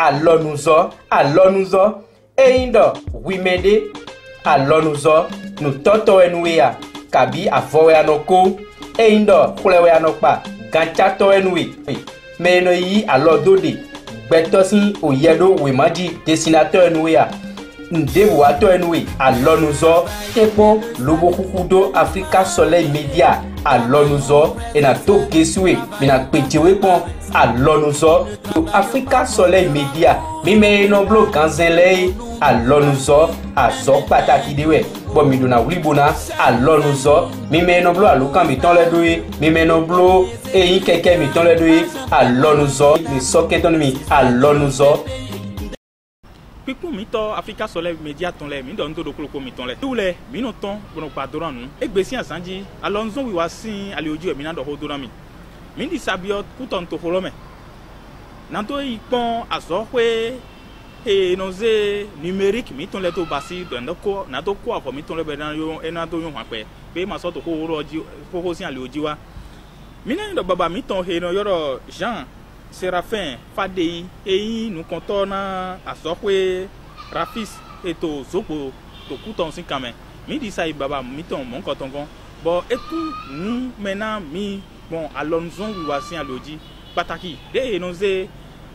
alonuzɔ eyindɔ wimede alonuzɔ nutɔtɔ enuya kabi avɔwe anoko eyindɔ xlɛwe anokpa gatsatɔ enue meno yi alɔdode gbɛtɔsi oyedo wemadi desinateur enuya ndewoatɔ enue alɔnuzɔ tekpɔ lobokukudo Africa Soleil Media alɔnuzɔ enato gesue mina kpetewe kpɔn alɔnuzɔ to Africa Soleil Media mime enɔblo ganzɛlɛ alɔnuzɔ azɔ pataki de wɛ bɔn mi donna wulibona alɔnuzɔ mime enɔblo alokan mi tɔn lɛ do ye mime enɔblo eyin kɛkɛ mi tɔn lɛ do ye alɔnuzɔ mi sɔkɛtɔn mi alɔnuzɔ. Pikun mi tɔ Africa Soleil Media tɔn lɛ mi dɔn to do koloko mi tɔn lɛ. Tiw lɛ mi nɔ tɔn gbɔnɔgba dɔrɔn nu. Egbesi asanji alɔnuzɔ wi wa sin ali ojú ɛ mi na dɔ ho dɔrɔn mi. Mi di sabiɔ kutɔ ntofolo mɛ. Nato yi kpɔn azɔ ƒe nɔze numérique mi tɔn lɛ to basi nato ko avɔ mi tɔn lɛ bɛ ena do yɔn hã kpɛ pe ma sɔ to ko wɔrɔ dzi ƒoƒo sin ali ojú wa. Mi ne dɔ baba mi tɔn he nɔ yɔrɔ Jean Séraphin Fadeyi eyi nukɔtɔ na azɔƒe Rafis eto zokpo to kutɔn si kame mi di sa yi baba mi tɔn mɔ nkɔtɔn gɔn bɔn etu nu mɛna mi gbɔn alɔnuzɔn wiwa si alodzi pataki de enoze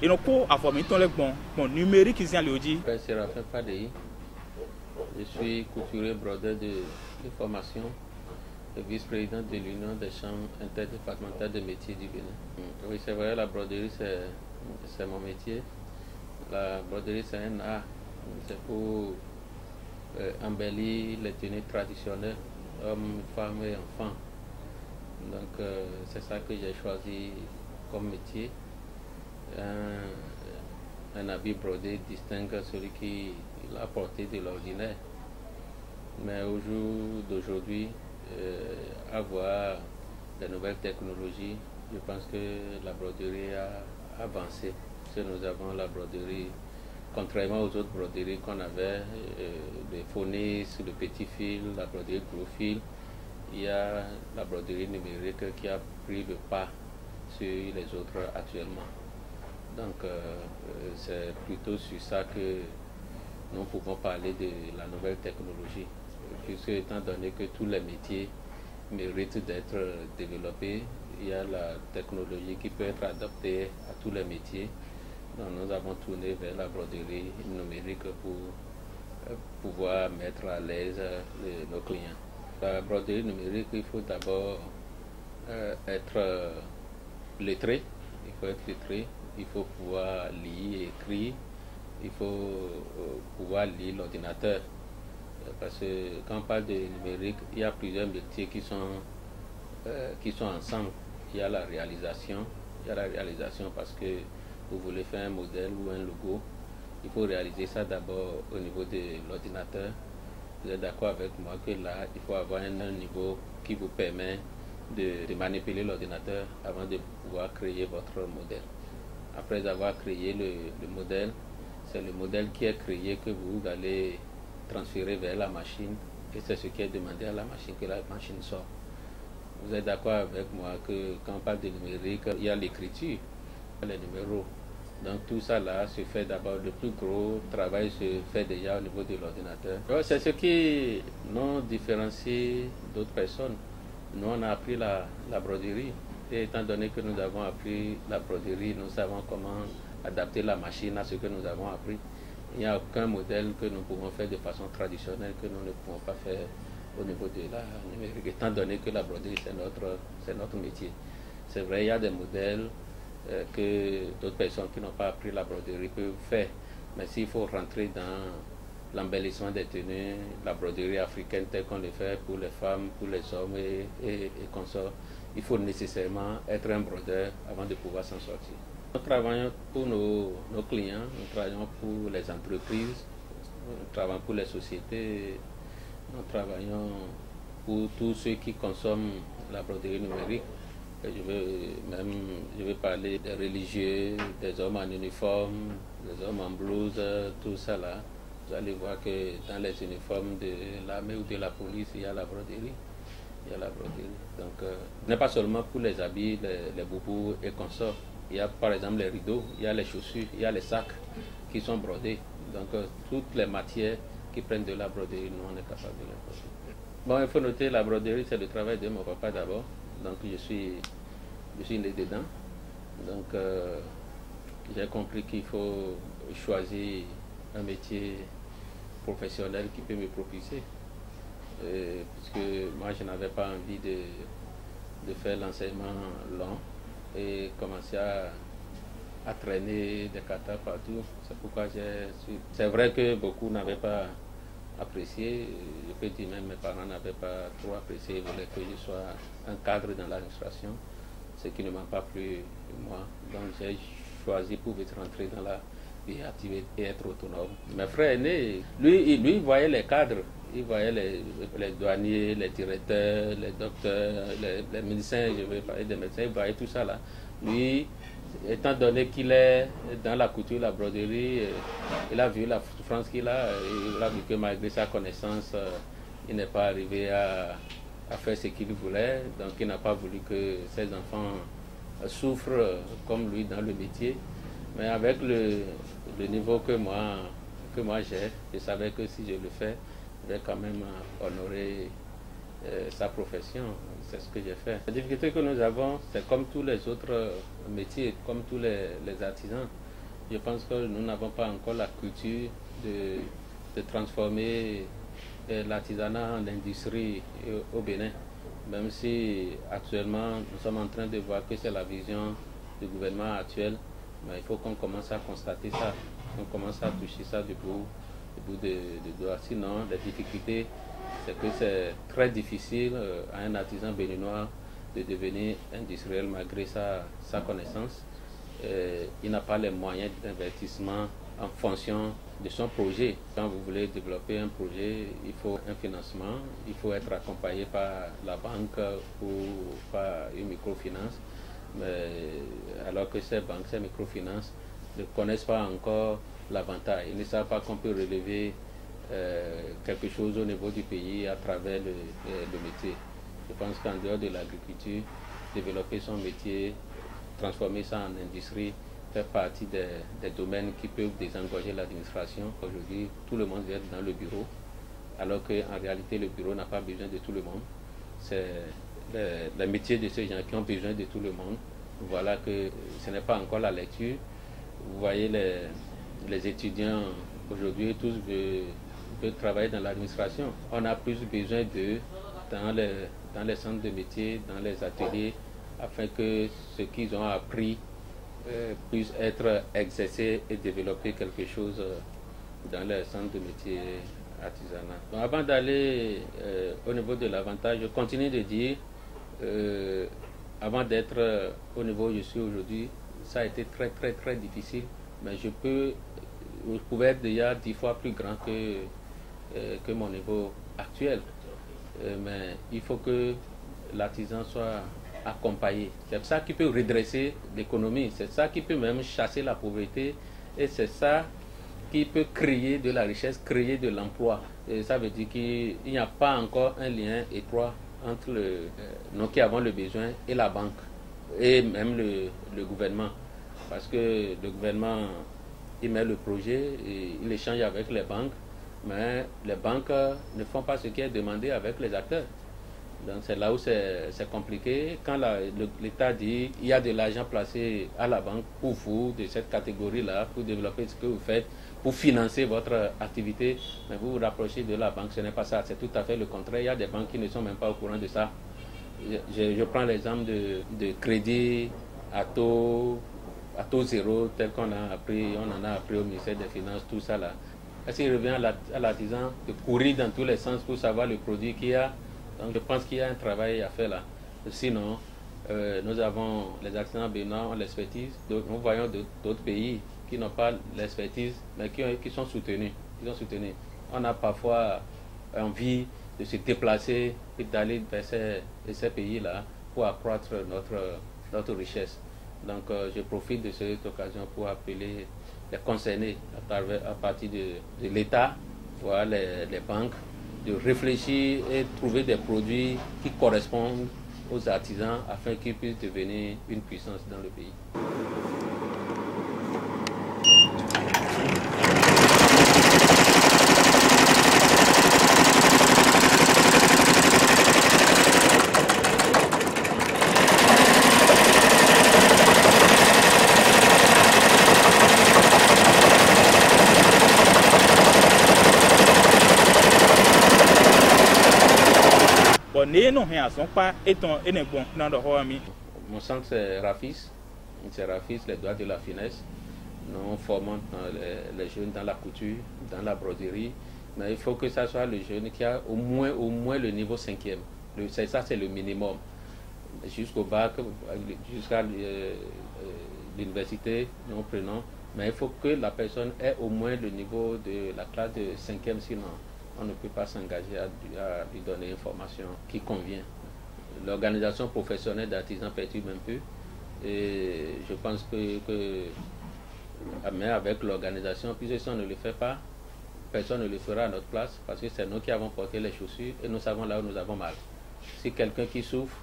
enoko avɔ mi tɔn lɛ gbɔn numérique si alodzi. Séraphin Fadeyi, je suis couturier brodeur de formation. Le vice-président de l'Union des chambres interdépartementales de métiers du Bénin. Oui, c'est vrai, la broderie, c'est mon métier. La broderie, c'est un art. C'est pour embellir les tenues traditionnelles, hommes, femmes et enfants. Donc, c'est ça que j'ai choisi comme métier. Un habit brodé distingue celui qui l'a porté de l'ordinaire. Mais au jour d'aujourd'hui, avoir de nouvelles technologies, je pense que la broderie a avancé. Parce que nous avons la broderie, contrairement aux autres broderies qu'on avait, le phonis, le petit fil, la broderie gros fil, il y a la broderie numérique qui a pris le pas sur les autres actuellement. Donc c'est plutôt sur ça que nous pouvons parler de la nouvelle technologie. Puisque étant donné que tous les métiers méritent d'être développés, il y a la technologie qui peut être adaptée à tous les métiers. Donc nous avons tourné vers la broderie numérique pour pouvoir mettre à l'aise nos clients. La broderie numérique, il faut d'abord être lettré. Il faut être lettré, il faut pouvoir lire et écrire, il faut pouvoir lire l'ordinateur. Parce que quand on parle de numérique, il y a plusieurs métiers qui sont ensemble. Il y a la réalisation parce que vous voulez faire un modèle ou un logo, il faut réaliser ça d'abord au niveau de l'ordinateur. Vous êtes d'accord avec moi que là, il faut avoir un niveau qui vous permet de manipuler l'ordinateur avant de pouvoir créer votre modèle. Après avoir créé le modèle, c'est le modèle qui est créé que vous allez transférer vers la machine et c'est ce qui est demandé à la machine que la machine sort. Vous êtes d'accord avec moi que quand on parle de numérique, il y a l'écriture, les numéros. Donc tout ça là se fait d'abord, le plus gros travail se fait déjà au niveau de l'ordinateur. C'est ce qui nous différencie d'autres personnes. Nous on a appris la broderie et étant donné que nous avons appris la broderie, nous savons comment adapter la machine à ce que nous avons appris. Il n'y a aucun modèle que nous pouvons faire de façon traditionnelle que nous ne pouvons pas faire au niveau de la numérique, étant donné que la broderie c'est notre métier. C'est vrai, il y a des modèles que d'autres personnes qui n'ont pas appris la broderie peuvent faire, mais s'il faut rentrer dans l'embellissement des tenues, la broderie africaine telle qu'on le fait pour les femmes, pour les hommes et consorts, il faut nécessairement être un brodeur avant de pouvoir s'en sortir. Nous travaillons pour nos clients, nous travaillons pour les entreprises, nous travaillons pour les sociétés, nous travaillons pour tous ceux qui consomment la broderie numérique. Je vais parler des religieux, des hommes en uniforme, des hommes en blouse, tout ça là. Vous allez voir que dans les uniformes de l'armée ou de la police, il y a la broderie. Il y a la broderie. Donc, ce n'est pas seulement pour les habits, les boubous et consorts. Il y a par exemple les rideaux, il y a les chaussures, il y a les sacs qui sont brodés. Donc toutes les matières qui prennent de la broderie, nous on est capable de les broder. Bon, il faut noter, la broderie c'est le travail de mon papa d'abord. Donc je suis né dedans. Donc j'ai compris qu'il faut choisir un métier professionnel qui peut me propulser. Puisque moi je n'avais pas envie de faire l'enseignement long et commencer à traîner des katas partout. C'est pourquoi c'est vrai que beaucoup n'avaient pas apprécié. Je peux dire même mes parents n'avaient pas trop apprécié. Ils voulaient que je sois un cadre dans l'administration, ce qui ne m'a pas plu moi. Donc j'ai choisi pour vite rentrer dans la vie active et être autonome. Mes frères aînés, lui voyait les cadres. Il voyait les douaniers, les directeurs, les docteurs, les médecins, je vais parler des médecins, il voyait tout ça là. Lui, étant donné qu'il est dans la couture, la broderie, il a vu la souffrance qu'il a, il a vu que malgré sa connaissance, il n'est pas arrivé à faire ce qu'il voulait, donc il n'a pas voulu que ses enfants souffrent comme lui dans le métier. Mais avec le niveau que moi j'ai, je savais que si je le fais, je vais quand même honorer sa profession. C'est ce que j'ai fait. La difficulté que nous avons, c'est comme tous les autres métiers, comme tous les artisans. Je pense que nous n'avons pas encore la culture de transformer l'artisanat en industrie au Bénin. Même si actuellement nous sommes en train de voir que c'est la vision du gouvernement actuel, mais il faut qu'on commence à constater ça, qu'on commence à toucher ça du bout de doigt. Sinon, la difficulté, c'est que c'est très difficile à un artisan béninois de devenir industriel malgré sa connaissance. Il n'a pas les moyens d'investissement en fonction de son projet. Quand vous voulez développer un projet, il faut un financement, il faut être accompagné par la banque ou par une microfinance. Mais alors que ces banques, ces microfinances ne connaissent pas encore l'avantage. Ils ne savent pas qu'on peut relever quelque chose au niveau du pays à travers le métier. Je pense qu'en dehors de l'agriculture, développer son métier, transformer ça en industrie, fait partie des domaines qui peuvent désengorger l'administration. Aujourd'hui, tout le monde vient dans le bureau, alors qu'en réalité, le bureau n'a pas besoin de tout le monde. C'est le métier de ces gens qui ont besoin de tout le monde. Voilà que ce n'est pas encore la lecture. Vous voyez les étudiants aujourd'hui, tous veulent travailler dans l'administration. On a plus besoin d'eux dans les centres de métiers, dans les ateliers, afin que ce qu'ils ont appris puisse être exercé et développer quelque chose dans les centres de métiers artisanaux. Donc, avant d'aller au niveau de l'avantage, je continue de dire, avant d'être au niveau où je suis aujourd'hui, ça a été très très très difficile, mais je pouvais être déjà 10 fois plus grand que mon niveau actuel. Mais il faut que l'artisan soit accompagné. C'est ça qui peut redresser l'économie, c'est ça qui peut même chasser la pauvreté et c'est ça qui peut créer de la richesse, créer de l'emploi. Et ça veut dire qu'il n'y a pas encore un lien étroit entre nous qui avons le besoin et la banque et même le gouvernement. Parce que le gouvernement, il met le projet et il échange avec les banques, mais les banques ne font pas ce qui est demandé avec les acteurs. Donc c'est là où c'est compliqué. Quand l'État dit il y a de l'argent placé à la banque pour vous, de cette catégorie-là, pour développer ce que vous faites, pour financer votre activité, mais vous vous rapprochez de la banque, ce n'est pas ça, c'est tout à fait le contraire. Il y a des banques qui ne sont même pas au courant de ça. Je prends l'exemple de crédit à taux zéro, tel qu'on a appris, on en a appris au ministère des Finances, tout ça là. Est-ce qu'il revient à l'artisan de courir dans tous les sens pour savoir le produit qu'il y a? Donc je pense qu'il y a un travail à faire là. Sinon, nous avons les artisans béninois ont l'expertise. Nous voyons d'autres pays qui n'ont pas l'expertise, mais qui sont soutenus. On a parfois envie de se déplacer et d'aller vers ces pays-là pour accroître notre richesse. Donc je profite de cette occasion pour appeler les concernés à partir de l'État, voilà, les banques, de réfléchir et trouver des produits qui correspondent aux artisans afin qu'ils puissent devenir une puissance dans le pays. né non rien sont pas étant est bon dans le Royaume. Mon centre c'est Rafis, les doigts de la finesse. Nous formons les jeunes dans la couture, dans la broderie, mais il faut que ça soit le jeune qui a au moins le niveau 5e. Ça c'est le minimum. Jusqu'au bac, jusqu'à l'université, nous prenons. Mais il faut que la personne ait au moins le niveau de la classe de 5e, sinon on ne peut pas s'engager à lui donner une formation qui convient. L'organisation professionnelle d'artisans perturbe un peu. Et je pense mais avec l'organisation, puisque si on ne le fait pas, personne ne le fera à notre place, parce que c'est nous qui avons porté les chaussures et nous savons là où nous avons mal. Si quelqu'un qui souffre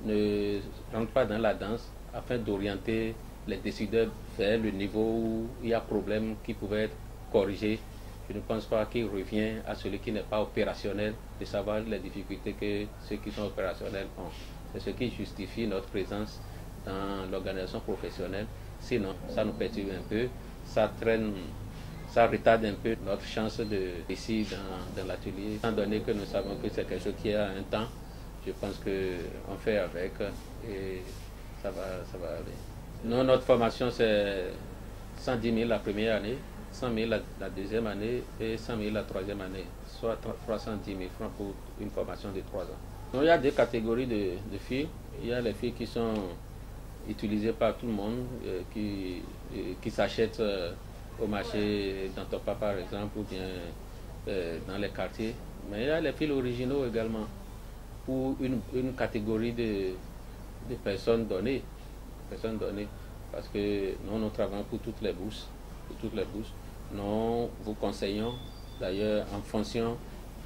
ne rentre pas dans la danse afin d'orienter les décideurs vers le niveau où il y a problème qui pouvait être corrigé, je ne pense pas qu'il revient à celui qui n'est pas opérationnel de savoir les difficultés que ceux qui sont opérationnels ont. C'est ce qui justifie notre présence dans l'organisation professionnelle. Sinon, ça nous perturbe un peu, ça traîne, ça retarde un peu notre chance ici dans l'atelier. Étant donné que nous savons que c'est quelque chose qui a un temps, je pense qu'on fait avec et ça va aller. Nous, notre formation, c'est 110 000 la première année, 100 000 la deuxième année et 100 000 la troisième année, soit 310 000 francs pour une formation de 3 ans. Donc, il y a des catégories de filles. Il y a les filles qui sont utilisées par tout le monde, qui s'achètent au marché d'Antopa par exemple, ou bien dans les quartiers. Mais il y a les filles originaux également, pour une catégorie de personnes données. Parce que nous travaillons pour toutes les bourses. Nous vous conseillons d'ailleurs en fonction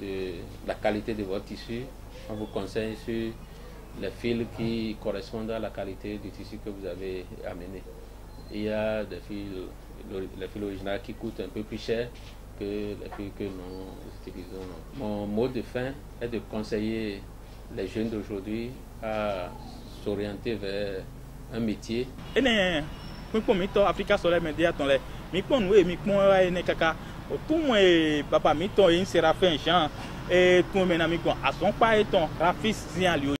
de la qualité de votre tissu, on vous conseille sur les fils qui correspondent à la qualité du tissu que vous avez amené. Il y a les fils originales qui coûtent un peu plus cher que les fils que nous utilisons. Mon mot de fin est de conseiller les jeunes d'aujourd'hui à s'orienter vers un métier. Africa Soleil Media ton le mi pon we mi pon wa ne kaka o tu mo e papa mi ton yin Séraphin Jean e tu me na mi kon ason pa e ton Rafis Zian